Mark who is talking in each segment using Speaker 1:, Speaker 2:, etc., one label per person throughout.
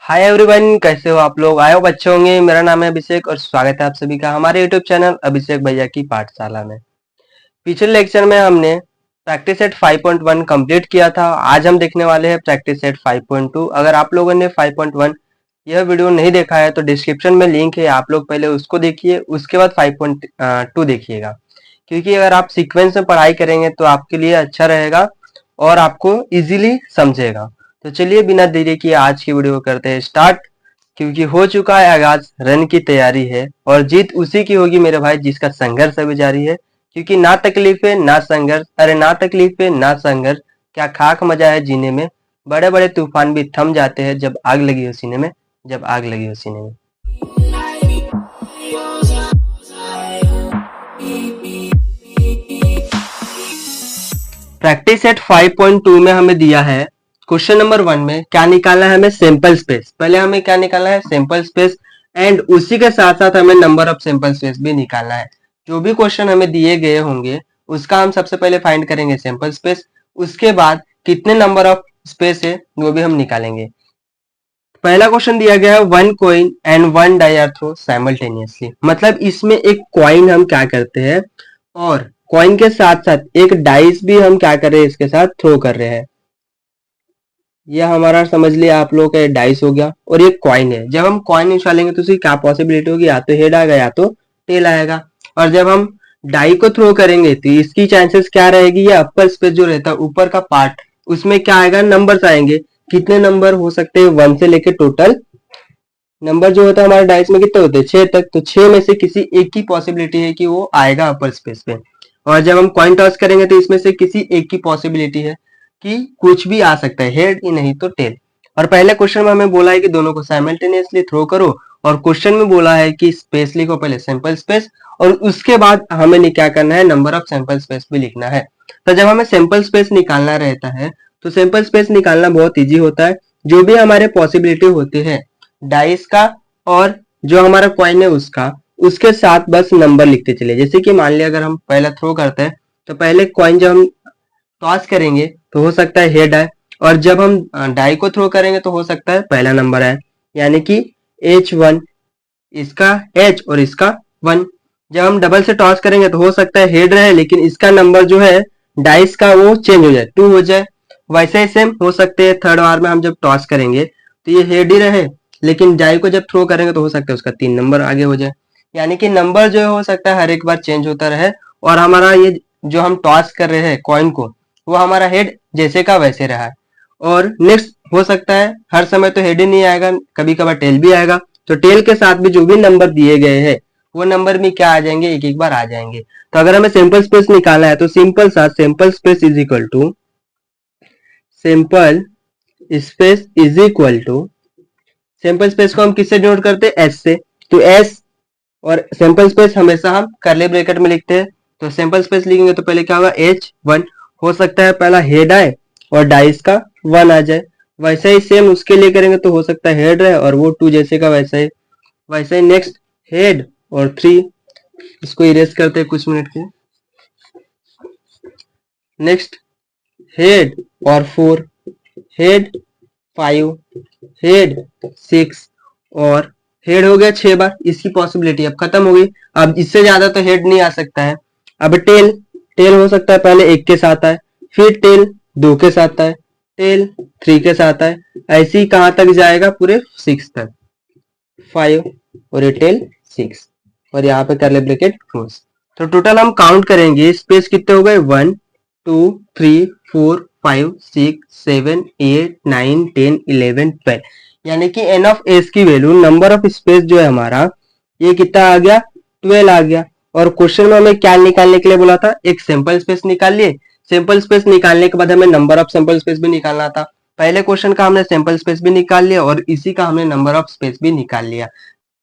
Speaker 1: Hi everyone, कैसे हो आप लोग। आए हो अच्छे होंगे। मेरा नाम है अभिषेक और स्वागत है आप सभी का हमारे यूट्यूब चैनल अभिषेक भैया की पाठशाला में। पिछले लेक्चर में हमने प्रैक्टिस सेट 5.1 कंप्लीट किया था। आज हम देखने वाले हैं प्रैक्टिस सेट 5.2। अगर आप लोगों ने 5.1 यह वीडियो नहीं देखा है तो डिस्क्रिप्शन में लिंक है, आप लोग पहले उसको देखिए, उसके बाद 5.2 देखिएगा, क्योंकि अगर आप सीक्वेंस में पढ़ाई करेंगे तो आपके लिए अच्छा रहेगा और आपको इजीली समझेगा। तो चलिए बिना देरी किए आज की वीडियो करते हैं स्टार्ट, क्योंकि हो चुका है आगाज, रन की तैयारी है और जीत उसी की होगी मेरे भाई जिसका संघर्ष अभी जारी है। क्योंकि ना तकलीफ है ना संघर्ष, अरे ना तकलीफ है ना संघर्ष, क्या खाक मजा है जीने में। बड़े बड़े तूफान भी थम जाते हैं जब आग लगी हो सीने में, जब आग लगी हो सीने में। प्रैक्टिस सेट 5.2 में हमें दिया है क्वेश्चन नंबर 1 में क्या निकालना है हमें, सैंपल स्पेस। पहले हमें क्या निकालना है, सैंपल स्पेस, एंड उसी के साथ साथ हमें नंबर ऑफ सैंपल स्पेस भी निकालना है। जो भी क्वेश्चन हमें दिए गए होंगे उसका हम सबसे पहले फाइंड करेंगे सैंपल स्पेस, उसके बाद कितने नंबर ऑफ स्पेस है वो भी हम निकालेंगे। पहला क्वेश्चन दिया गया है 1 coin and 1 die are throw simultaneously. मतलब इसमें एक कॉइन हम क्या करते हैं और कॉइन के साथ साथ एक डाइस भी हम क्या कर रहे हैं, इसके साथ थ्रो कर रहे हैं। यह हमारा समझ लिया आप लोग का डाइस हो गया और ये कॉइन है। जब हम कॉइन उछालेंगे तो उसकी क्या पॉसिबिलिटी होगी, या तो हेड आएगा या तो टेल आएगा। और जब हम डाई को थ्रो करेंगे तो इसकी चांसेस क्या रहेगी, ये अपर स्पेस जो रहता है ऊपर का पार्ट, उसमें क्या आएगा, नंबर्स आएंगे। कितने नंबर हो सकते हैं, 1 से लेके टोटल नंबर जो होता है हमारे डाइस में कितने होते हैं, 6 तक। तो 6 में से किसी एक की पॉसिबिलिटी है कि वो आएगा अपर स्पेस पे। और जब हम कॉइन टॉस करेंगे तो इसमें से किसी एक की पॉसिबिलिटी है कि कुछ भी आ सकता है, हेड ही नहीं तो टेल। और पहले क्वेश्चन में हमें बोला है कि दोनों को साइमल्टेनियसली थ्रो करो, और क्वेश्चन में बोला है कि स्पेस लिखो, पहले सैंपल स्पेस और उसके बाद हमें क्या करना है, नंबर ऑफ सैंपल स्पेस भी लिखना है। तो जब हमें सैंपल स्पेस निकालना रहता है तो सैंपल स्पेस निकालना बहुत इजी होता है। जो भी हमारे पॉसिबिलिटी होती है डाइस का और जो हमारा कॉइन है उसका, उसके साथ बस नंबर लिखते चले। जैसे कि मान लिया अगर हम पहला थ्रो करते हैं तो पहले कॉइन जब हम टॉस करेंगे तो हो सकता है हेड आए, और जब हम डाई को थ्रो करेंगे तो हो सकता है पहला नंबर आए, यानी कि H1, इसका H और इसका 1। जब हम डबल से टॉस करेंगे तो हो सकता है हेड रहे लेकिन इसका नंबर जो है डाइस का वो चेंज हो जाए, 2 हो जाए। वैसे ही सेम हो सकते हैं थर्ड बार में हम जब टॉस करेंगे तो ये हेड ही रहे, लेकिन डाई को जब थ्रो करेंगे तो हो सकता है उसका 3 नंबर आगे हो जाए। यानी कि नंबर जो हो सकता है हर एक बार चेंज होता रहे, और हमारा ये जो हम टॉस कर रहे हैं कॉइन को, वो हमारा हेड जैसे का वैसे रहा है। और नेक्स्ट हो सकता है हर समय तो हेड ही नहीं आएगा, कभी कभार टेल भी आएगा। तो टेल के साथ भी जो भी नंबर दिए गए हैं वो नंबर भी क्या आ जाएंगे, एक एक बार आ जाएंगे। तो अगर हमें सैंपल स्पेस निकालना है तो सिंपल सा sample space is equal to sample space is equal to, sample space को हम किससे डिनोट करते हैं, एस से। तो एस और सैंपल स्पेस हमेशा हम कर्ली ब्रैकेट में लिखते हैं। तो सैंपल स्पेस लिखेंगे तो पहले क्या होगा, H1। हो सकता है पहला हेड आए और डाइस का 1 आ जाए। वैसे ही सेम उसके लिए करेंगे तो हो सकता है हेड रहे और वो 2 जैसे का वैसा ही। वैसे ही नेक्स्ट हेड और 3, इसको इरेज करते हैं कुछ मिनट के। नेक्स्ट हेड और 4, हेड 5, हेड 6 और हेड हो गया 6 बार। इसकी पॉसिबिलिटी अब खत्म हो गई। अब इससे ज्यादा तो हेड नहीं आ सकता है। अब टेल, टेल हो सकता है पहले 1 के साथ आए, फिर टेल 2 के साथ आए, टेल 3 के साथ आए, ऐसे ही कहां तक जाएगा, पूरे 6 तक, 5 और ये टेल 6 और यहाँ पे कर्ली ब्रैकेट क्लोज। तो टोटल हम काउंट करेंगे स्पेस कितने हो गए, 1 2 3 4 5 6 7 8 9 10 11 12, यानी कि एन ऑफ एस की वैल्यू, नंबर ऑफ स्पेस जो है हमारा, ये कितना आ गया, 12 आ गया। और क्वेश्चन में हमें क्या निकालने के लिए बोला था, एक सैंपल स्पेस निकाल लिए। सैंपल स्पेस निकालने के बाद हमें नंबर ऑफ सैंपल स्पेस भी निकालना था। पहले क्वेश्चन का हमने सैंपल स्पेस भी निकाल लिया और इसी का हमने नंबर ऑफ स्पेस भी निकाल लिया।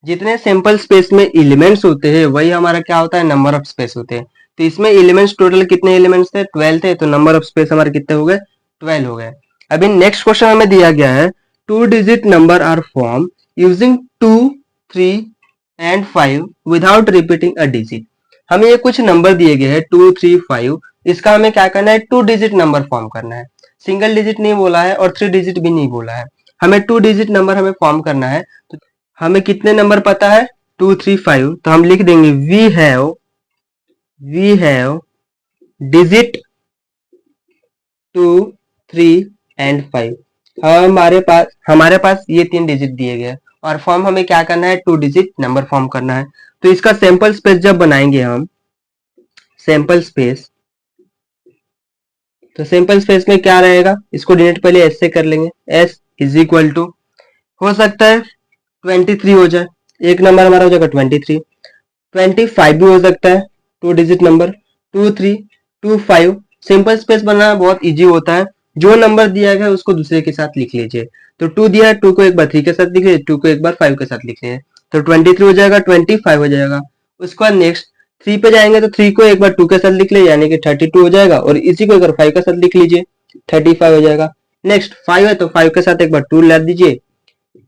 Speaker 1: जितने सैंपल स्पेस में एलिमेंट्स होते हैं वही हमारा क्या होता है, नंबर ऑफ स्पेस होते हैं। तो इसमें एलिमेंट्स टोटल कितने एलिमेंट्स थे, 12 थे। तो नंबर ऑफ स्पेस हमारे कितने हो गए, 12 हो गए। अभी नेक्स्ट क्वेश्चन हमें दिया गया है 2 digit number are form using 2 3 and 5 without repeating a digit. हमें ये कुछ नंबर दिए गए हैं 2 3 5, इसका हमें क्या करना है, 2 डिजिट नंबर फॉर्म करना है। सिंगल डिजिट नहीं बोला है और 3 डिजिट भी नहीं बोला है। हमें 2 डिजिट नंबर हमें फॉर्म करना है। तो हमें कितने नंबर पता है, 2 3 5, तो हम लिख देंगे वी हैव डिजिट 2 3 एंड 5। हमारे पास ये 3 डिजिट दिए गए और फॉर्म हमें क्या करना है, 2 डिजिट नंबर फॉर्म करना है। तो इसका सैंपल स्पेस जब बनाएंगे हम, सैंपल स्पेस, तो सैंपल स्पेस में क्या रहेगा, इसको डिनोट पहले एस से कर लेंगे, एस इज इक्वल टू, हो सकता है 23 हो जाए, एक नंबर हमारा हो जाएगा 23, 25 भी हो सकता है, 2 डिजिट नंबर, 2 3 2 5। सिंपल स्पेस बनाना बहुत इजी होता है, जो नंबर दिया गया है उसको दूसरे के साथ लिख लीजिए। तो 2 दिया है, 2 को एक बार 3 के साथ लिख लीजिए, 2 को एक बार 5 के साथ लिख लीजिए, तो 23 हो जाएगा, 25 हो जाएगा। उसके बाद नेक्स्ट 3 पे जाएंगे, तो 3 को एक बार 2 के साथ लिख लीजिए, यानी कि 32 हो जाएगा, और इसी को एक बार 5 के साथ लिख लीजिए, 35 हो जाएगा। नेक्स्ट 5 है, तो 5 के साथ एक बार 2 लगा दीजिए,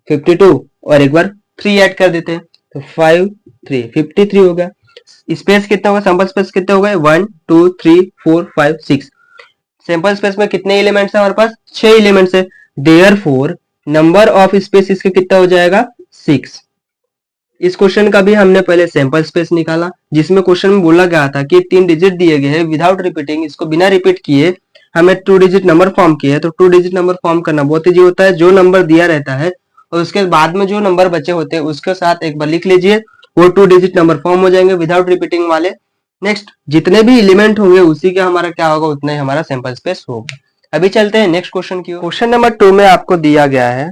Speaker 1: 52, और एक बार 3 ऐड कर देते हैं, तो 5 3 53 हो गया। स्पेस कितना होगा, सैंपल स्पेस कितने हो गए, 1 2 3 4 5 6। सैंपल स्पेस में कितने एलिमेंट्स है हमारे पास, 6 एलिमेंट्स है। देयरफॉर नंबर ऑफ स्पेस इसके कितना हो जाएगा, 6। इस क्वेश्चन का भी हमने पहले सैंपल स्पेस निकाला, जिसमें क्वेश्चन में बोला गया था कि 3 डिजिट दिए गए हैं विदाउट रिपीटिंग, इसको बिना रिपीट किए हमें 2 डिजिट नंबर फॉर्म किए। तो 2 डिजिट नंबर फॉर्म करना बहुत ईजी होता है, जो नंबर दिया रहता है और उसके बाद में जो नंबर बचे होते हैं उसके साथ एक बार लिख लीजिए, वो 2 डिजिट नंबर फॉर्म हो जाएंगे विदाउट रिपीटिंग वाले। नेक्स्ट जितने भी एलिमेंट होंगे उसी का हमारा क्या होगा, उतना ही हमारा सैंपल स्पेस होगा। अभी चलते हैं नेक्स्ट क्वेश्चन की ओर। क्वेश्चन नंबर 2 में आपको दिया गया है,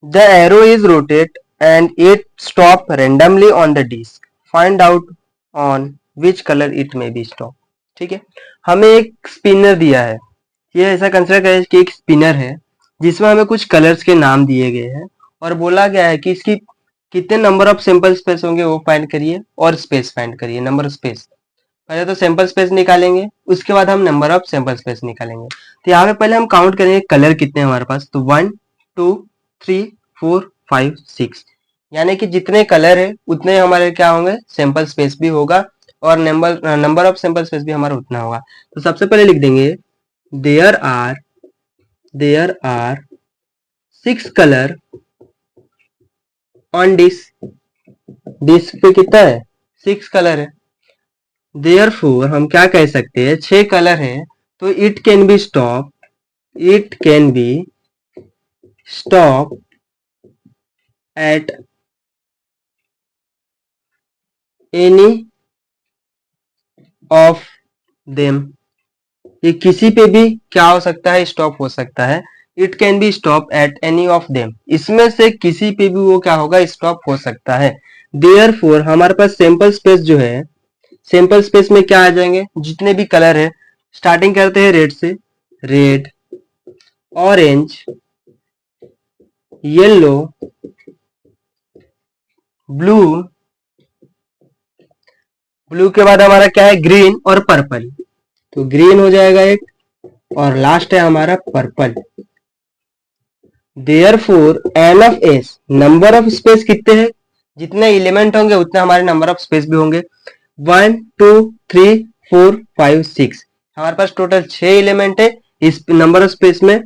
Speaker 1: the arrow is rotate and it stop randomly on the disk, find out on which color it may be stop। ठीक है, हमें एक स्पिनर दिया है, ये ऐसा कंसिडर करें कि एक स्पिनर है जिसमें हमें कुछ कलर्स के नाम दिए गए हैं और बोला गया है कि इसकी कितने नंबर ऑफ सैंपल स्पेस होंगे वो फाइंड करिए और स्पेस फाइंड करिए, नंबर स्पेस। पहले तो सैंपल स्पेस निकालेंगे, उसके बाद हम नंबर ऑफ सैंपल स्पेस निकालेंगे। तो यहाँ पे पहले हम काउंट करेंगे कलर कितने हैं हमारे पास, तो 1 2 3 4 5 6, यानी कि जितने कलर है उतने हमारे क्या होंगे, सैंपल स्पेस भी होगा और नंबर ऑफ सैंपल स्पेस भी हमारा उतना होगा। तो सबसे पहले लिख देंगे there are 6 colour on disk, disk पे कितना है, 6 कलर है। देयरफॉर हम क्या कह सकते हैं, 6 कलर है, तो it can be stop at any of them, ये किसी पे भी क्या हो सकता है, स्टॉप हो सकता है। It can be stop at any of them, इसमें से किसी पे भी वो क्या होगा, स्टॉप हो सकता है। देयरफॉर हमारे पास सैंपल स्पेस जो है, सैंपल स्पेस में क्या आ जाएंगे, जितने भी कलर है, स्टार्टिंग करते हैं रेड से, red orange yellow blue, blue के बाद हमारा क्या है, ग्रीन और पर्पल, तो ग्रीन हो जाएगा एक, और लास्ट है हमारा purple. Therefore n of s, number of space कितने हैं, जितने एलिमेंट होंगे उतने हमारे नंबर ऑफ स्पेस भी होंगे। 1 2 3 4 5 6, हमारे पास टोटल 6 एलिमेंट है इस नंबर ऑफ स्पेस में।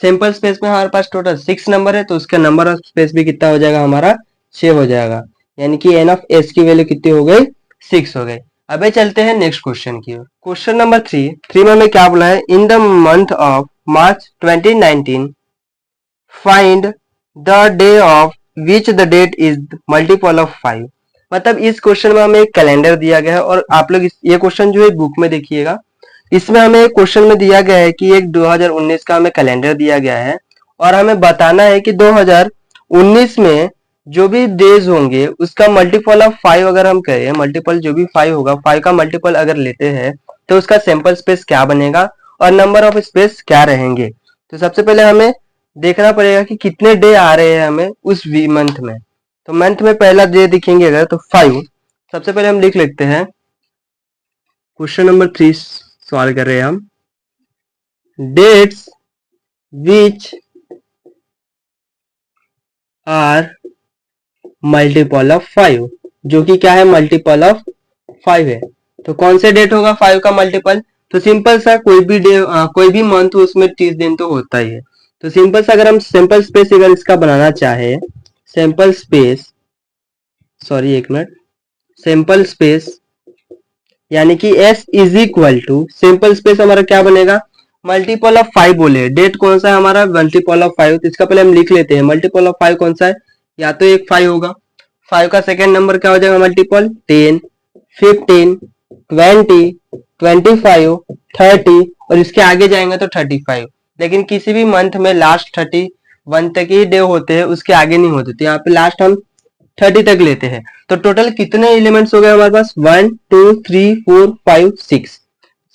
Speaker 1: सैंपल स्पेस में हमारे पास टोटल 6 नंबर है, तो उसका नंबर ऑफ स्पेस भी कितना हो जाएगा, हमारा 6 हो जाएगा, यानी कि एन ऑफ एस की वैल्यू कितनी हो गई, 6 हो गई। अबे चलते हैं नेक्स्ट क्वेश्चन की ओर। क्वेश्चन नंबर 3 में हमें क्या बोला है, in the month of March 2019 find the day of which the date is multiple of 5। मतलब इस क्वेश्चन में हमें एक कैलेंडर दिया गया है, और आप लोग ये क्वेश्चन जो है बुक में देखिएगा, इसमें हमें क्वेश्चन में दिया गया है कि एक 2019 का हमें कैलेंडर दिया गया है और हमें बताना है कि 2019 में जो भी डेज होंगे उसका मल्टीपल ऑफ 5 अगर हम करें, मल्टीपल जो भी 5 होगा, 5 का मल्टीपल अगर लेते हैं तो उसका सैंपल स्पेस क्या बनेगा और नंबर ऑफ स्पेस क्या रहेंगे। तो सबसे पहले हमें देखना पड़ेगा कि कितने डे आ रहे हैं हमें उस मंथ में। तो मंथ में पहला डे दिखेंगे अगर, तो 5। सबसे पहले हम लिख लेते हैं, क्वेश्चन नंबर 3 सॉल्व कर रहे हैं हम, dates which are multiple of 5, जो कि क्या है, मल्टीपल ऑफ 5 है। तो कौन से डेट होगा 5 का मल्टीपल, तो सिंपल सा कोई भी डे कोई भी मंथ उसमें 30 दिन तो होता ही है। तो सिंपल सा अगर हम सैंपल स्पेस अगर इसका बनाना चाहे, सैंपल स्पेस, सॉरी एक मिनट, सैंपल स्पेस यानी कि S is equal to simple space हमारा क्या बनेगा, मल्टीपल ऑफ 5 बोले, डेट कौन सा है हमारा, मल्टीपल ऑफ 5, तो इसका पहले हम लिख लेते हैं मल्टीपल ऑफ 5 कौन सा है, या तो एक 5 होगा, 5 का सेकेंड नंबर क्या हो जाएगा मल्टीपल 10, 15, 20, 25, 30 और इसके आगे जाएंगे तो 35, लेकिन किसी भी मंथ में लास्ट 31 तक ही डे होते हैं, उसके आगे नहीं होते, तो यहाँ पे लास्ट हम 30 तक लेते हैं। तो टोटल कितने एलिमेंट्स हो गए हमारे पास, 1 2 3 4 5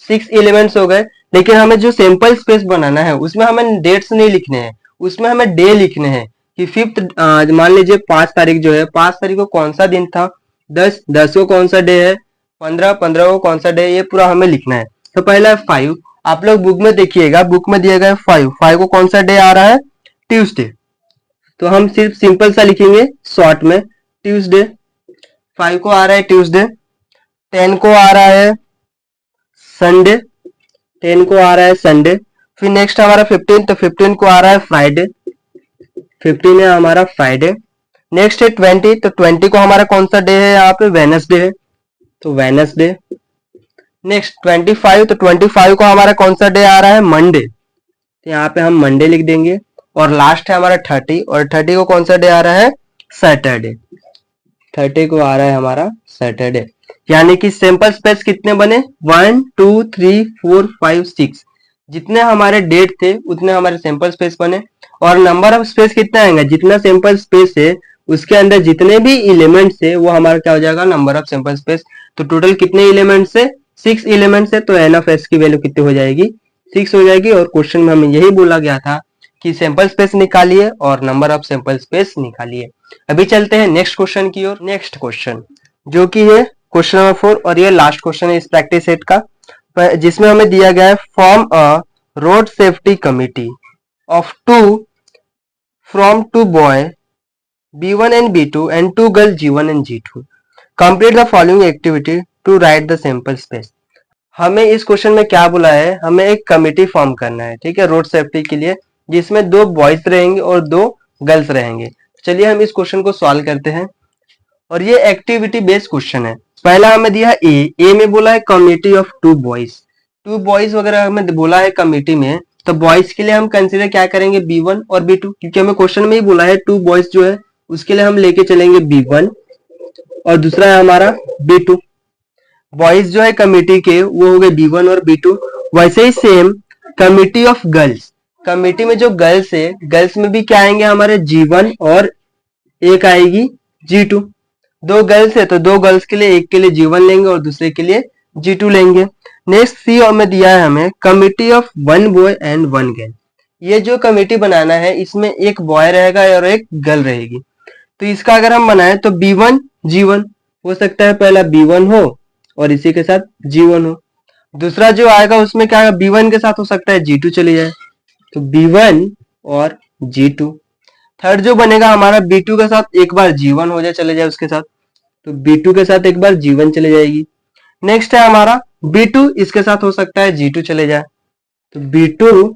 Speaker 1: 6 एलिमेंट्स हो गए। लेकिन हमें जो सैंपल स्पेस बनाना है उसमें हमें डेट्स नहीं लिखने हैं, उसमें हमें डे लिखने हैं कि 5 मान लीजिए 5 तारीख जो है, 5 तारीख को कौन सा दिन था, 10 को कौन सा डे है, 15 को कौन सा डे है, ये पूरा हमें लिखना है। तो पहला है 5, आप लोग बुक में देखिएगा, बुक में दिया गया है 5 को कौन सा डे आ रहा है, ट्यूसडे, तो हम सिर्फ सिंपल सा लिखेंगे शॉर्ट में ट्यूसडे, 5 को आ रहा है ट्यूसडे, 10 को आ रहा है संडे, 10 को आ रहा है संडे, फिर नेक्स्ट हमारा 15, तो 15 को आ रहा है फ्राइडे, 15 है हमारा फ्राइडे, नेक्स्ट है 20, तो 20 को हमारा कौन सा डे है यहाँ पे, वेनसडे है, तो वेनसडे, नेक्स्ट 25, तो 25 को हमारा कौन सा डे आ रहा है, मंडे, तो यहाँ पे हम मंडे लिख देंगे, और लास्ट है हमारा 30, और 30 को कौन सा डे आ रहा है, सैटरडे, 30 को आ रहा है हमारा सैटरडे। यानी कि सैंपल स्पेस कितने बने, 1 2 3 4 5 6, जितने हमारे डेट थे उतने हमारे सैंपल स्पेस बने, और नंबर ऑफ स्पेस कितना आएगा, जितना सैंपल स्पेस है उसके अंदर जितने भी एलिमेंट्स है वो हमारा क्या हो जाएगा, नंबर ऑफ सैंपल स्पेस। तो टोटल कितने एलिमेंट्स है, 6 एलिमेंट्स है, तो एन ऑफ एस की वैल्यू कितनी हो जाएगी, 6 हो जाएगी। और क्वेश्चन में हमें यही बोला गया था कि सैंपल स्पेस निकालिए और नंबर ऑफ सैंपल स्पेस निकालिए। अभी चलते हैं नेक्स्ट क्वेश्चन की ओर। नेक्स्ट क्वेश्चन जो कि है क्वेश्चन नंबर 4, और ये लास्ट क्वेश्चन है इस प्रैक्टिस सेट का, जिसमें हमें दिया गया है form a road safety committee of 2 from 2 boy B1 and B2 and 2 girls G1 and G2. Complete the following activity to write the sample space. हमें इस क्वेश्चन में क्या बोला है, हमें एक कमिटी फॉर्म करना है, ठीक है, रोड सेफ्टी के लिए, जिसमें 2 बॉयज रहेंगे और 2 गर्ल्स रहेंगे। चलिए हम इस क्वेश्चन को सॉल्व करते हैं, और ये एक्टिविटी बेस्ड क्वेश्चन है। पहला हमें दिया ए में बोला है कमिटी ऑफ 2 बॉयज वगैरह हमें बोला है कमिटी में, तो बॉयज के लिए हम कंसीडर क्या करेंगे, B1 और B2, क्योंकि हमें क्वेश्चन में ही बोला है 2 बॉयज जो है उसके लिए हम लेके चलेंगे B1, और दूसरा है हमारा B2। बॉयज जो है कमिटी के वो हो गए B1 और B2। वैसे ही same committee of girls, committee में जो गर्ल्स है, गर्ल्स में भी क्या आएंगे हमारे G1 और एक आएगी G2। 2 गर्ल्स है तो 2 गर्ल्स के लिए, एक के लिए G1 लेंगे और दूसरे के लिए G2 लेंगे। नेक्स्ट सी और में दिया है हमें committee of 1 boy and 1 girl. ये जो कमिटी बनाना है इसमें एक बॉय रहेगा और एक गर्ल रहेगी। तो इसका अगर हम बनाए तो B1 G1 हो सकता है, पहला B1 हो और इसी के साथ G1 हो। दूसरा जो आएगा उसमें क्या आएगा, B1 के साथ हो सकता है G2 चले जाए, तो B1 और G2। थर्ड जो बनेगा हमारा B2 के साथ एक बार G1 हो जाए, चले जाए उसके साथ, तो B2 के साथ एक बार G1 चले जाएगी। नेक्स्ट है हमारा B2, इसके साथ हो सकता है G2 चले जाए, तो B2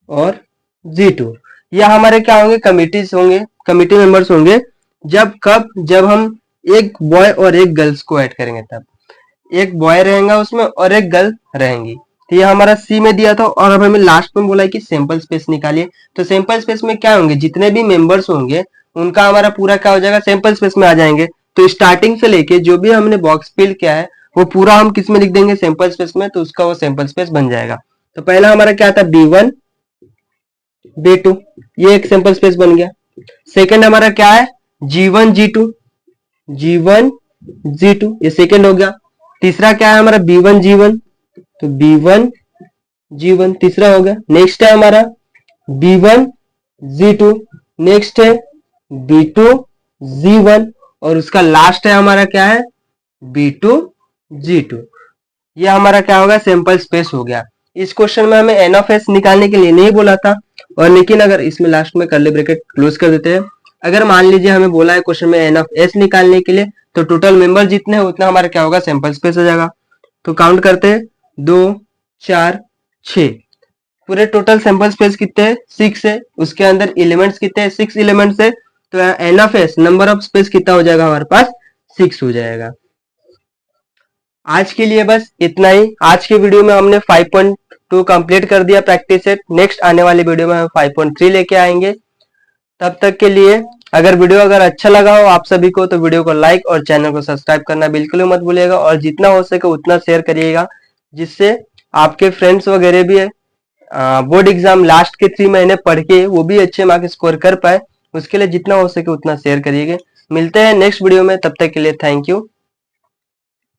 Speaker 1: और G2। यह हमारे क्या होंगे, कमिटीज होंगे, कमिटी मेंबर्स होंगे। जब हम एक बॉय और एक गर्ल्स को ऐड करेंगे, तब एक बॉय रहेगा उसमें और एक गर्ल रहेंगी। तो ये हमारा सी में दिया था, और अब हमें लास्ट में बोला है कि सैंपल स्पेस निकालिए। तो सैंपल स्पेस में क्या होंगे, जितने भी मेंबर्स होंगे उनका हमारा पूरा क्या हो जाएगा, सैंपल स्पेस में आ जाएंगे। तो स्टार्टिंग से लेके जो भी हमने बॉक्स फिल किया है वो पूरा हम किस में लिख देंगे, सैंपल स्पेस में, तो उसका वो सैंपल स्पेस बन जाएगा। तो पहला हमारा क्या था, B1 B2, ये एक सैंपल स्पेस बन गया। सेकंड हमारा क्या है, G1 G2, G1 G2, ये सेकंड हो गया। तीसरा क्या है हमारा, B1 G1, तो B1 G1 तीसरा हो गया। नेक्स्ट है हमारा B1 G2, नेक्स्ट है B2 G1, और उसका लास्ट है हमारा क्या है, B2 G2। ये हमारा क्या होगा, सैंपल स्पेस हो गया। इस क्वेश्चन में हमें एन ऑफ एस निकालने के लिए नहीं बोला था, और लेकिन अगर इसमें लास्ट में कर्ली ब्रैकेट क्लोज कर देते हैं, अगर मान लीजिए हमें बोला है क्वेश्चन में एन ऑफ एस निकालने के लिए, तो टोटल मेंबर जितने हैं उतना हमारा क्या होगा, सैंपल स्पेस हो जाएगा। तो काउंट करते हैं, 2 4 6, पूरे टोटल सैंपल स्पेस कितने हैं 6 है, उसके अंदर एलिमेंट्स कितने हैं 6 एलिमेंट्स है, तो n of s number of space कितना हो जाएगा हमारे पास 6 हो जाएगा। आज के लिए बस इतना ही। आज के वीडियो में हमने 5.2 कंप्लीट कर दिया प्रैक्टिस सेट। नेक्स्ट आने वाली वीडियो में हम 5.3 लेके आएंगे। तब तक के लिए अगर वीडियो अगर अच्छा लगा हो आप सभी को तो वीडियो को लाइक और चैनल को सब्सक्राइब करना बिल्कुल मत भूलिएगा, और जितना हो सके उतना शेयर करिएगा, जिससे आपके फ्रेंड्स वगैरह भी बोर्ड एग्जाम लास्ट के 3 महीने पढ़ के वो भी अच्छे मार्क्स स्कोर कर पाए। उसके लिए जितना हो सके उतना शेयर करिएगा। मिलते हैं नेक्स्ट वीडियो में, तब तक के लिए थैंक यू।